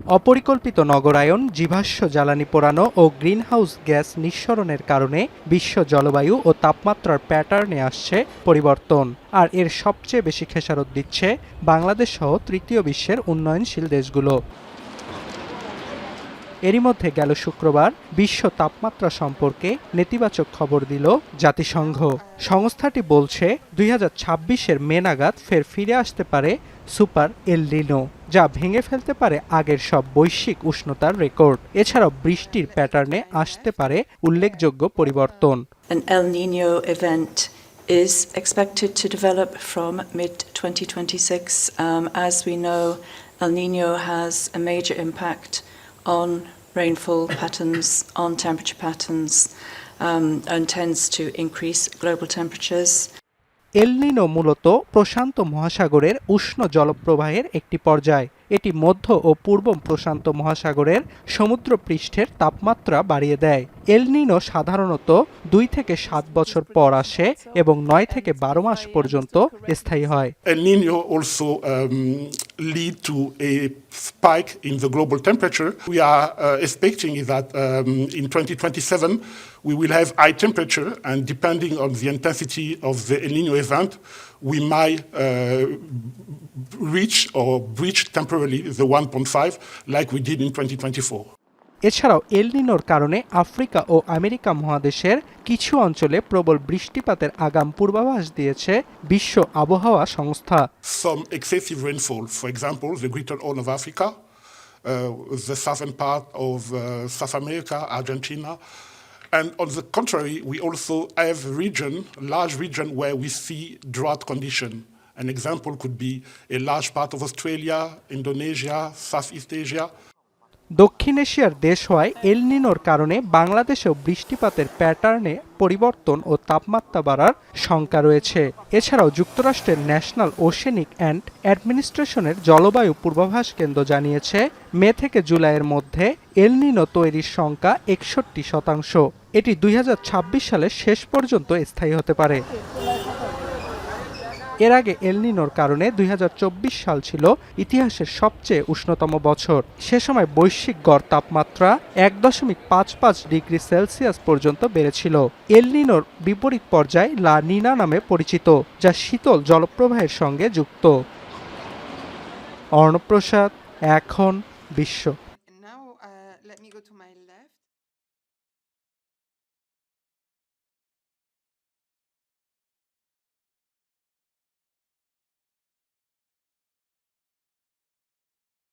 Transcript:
অপরিকল্পিত নগরায়ন, জীবাশ্ম জ্বালানি পোড়ানো ও গ্রিনহাউস গ্যাস নিঃসরণের কারণে বিশ্ব জলবায়ু ও তাপমাত্রার প্যাটার্নে আসছে পরিবর্তন। আর এর সবচেয়ে বেশি খেসারত দিচ্ছে বাংলাদেশ সহ তৃতীয় বিশ্বের উন্নয়নশীল দেশগুলো। এরই মধ্যে গেল শুক্রবার বিশ্ব তাপমাত্রা সম্পর্কে নেতিবাচক খবর দিল জাতিসংঘ। সংস্থাটি বলছে 2026-এর মে নাগাদ ফিরে আসতে পারে সুপার এল নিনো, যা ভেঙে ফেলতে পারে আগের সব বৈশ্বিক উষ্ণতার রেকর্ড। এছাড়াও বৃষ্টির প্যাটার্নে আসতে পারে উল্লেখযোগ্য পরিবর্তন। An El Niño event is expected to develop from mid-2026. As we know, El Niño has a major impact on rainfall patterns, on temperature patterns, and tends to increase global temperatures. এল নিনো মূলত প্রশান্ত মহাসাগরের উষ্ণ জলপ্রবাহের একটি পর্যায়। এটি মধ্য ও পূর্ব প্রশান্ত মহাসাগরের সমুদ্রপৃষ্ঠের তাপমাত্রা বাড়িয়ে দেয়। এল নিনো সাধারণত 2 থেকে 7 বছর পর আসে এবং 9 থেকে 12 মাস পর্যন্ত স্থায়ী হয়। El Niño also lead to a spike in the global temperature. We are expecting that in 2027 we will have high temperature, and depending on the intensity of the El Niño event, we might reach or breach temporarily the 1.5 like we did in 2024. এছাড়াও এল নিনোর কারণে Africa ও America মহাদেশের কিছু অঞ্চলে প্রবল বৃষ্টিপাতের আগাম পূর্বাভাস দিয়েছে বিশ্ব আবহাওয়া সংস্থা। Some excessive rainfall, for example, the Greater Horn of Africa, the southern part of South America, Argentina. And on the contrary, we also have large region where we see drought condition. An example could be a large part of Australia, Indonesia, Southeast Asia. দক্ষিণ এশিয়ার দেশ হওয়ায় এল নিনোর কারণে বাংলাদেশেও বৃষ্টিপাতের প্যাটার্নে পরিবর্তন ও তাপমাত্রা বাড়ার শঙ্কা রয়েছে। এছাড়াও যুক্তরাষ্ট্রের ন্যাশনাল ওশেনিক অ্যান্ড অ্যাডমিনিস্ট্রেশনের জলবায়ু পূর্বাভাস কেন্দ্র জানিয়েছে মে থেকে জুলাইয়ের মধ্যে এল নিনো তৈরির সংখ্যা 61%। এটি 2026 সালের শেষ পর্যন্ত স্থায়ী হতে পারে। এর আগে এল নিনোর কারণে 2024 সাল ছিল ইতিহাসের সবচেয়ে উষ্ণতম বছর। সে সময় বৈশ্বিক গড় তাপমাত্রা 1.55 ডিগ্রি সেলসিয়াস পর্যন্ত বেড়েছিল। এল নিনোর বিপরীত পর্যায় লা নিনা নামে পরিচিত, যা শীতল জলপ্রবাহের সঙ্গে যুক্ত। অর্ণব প্রসাদ, এখন বিশ্ব।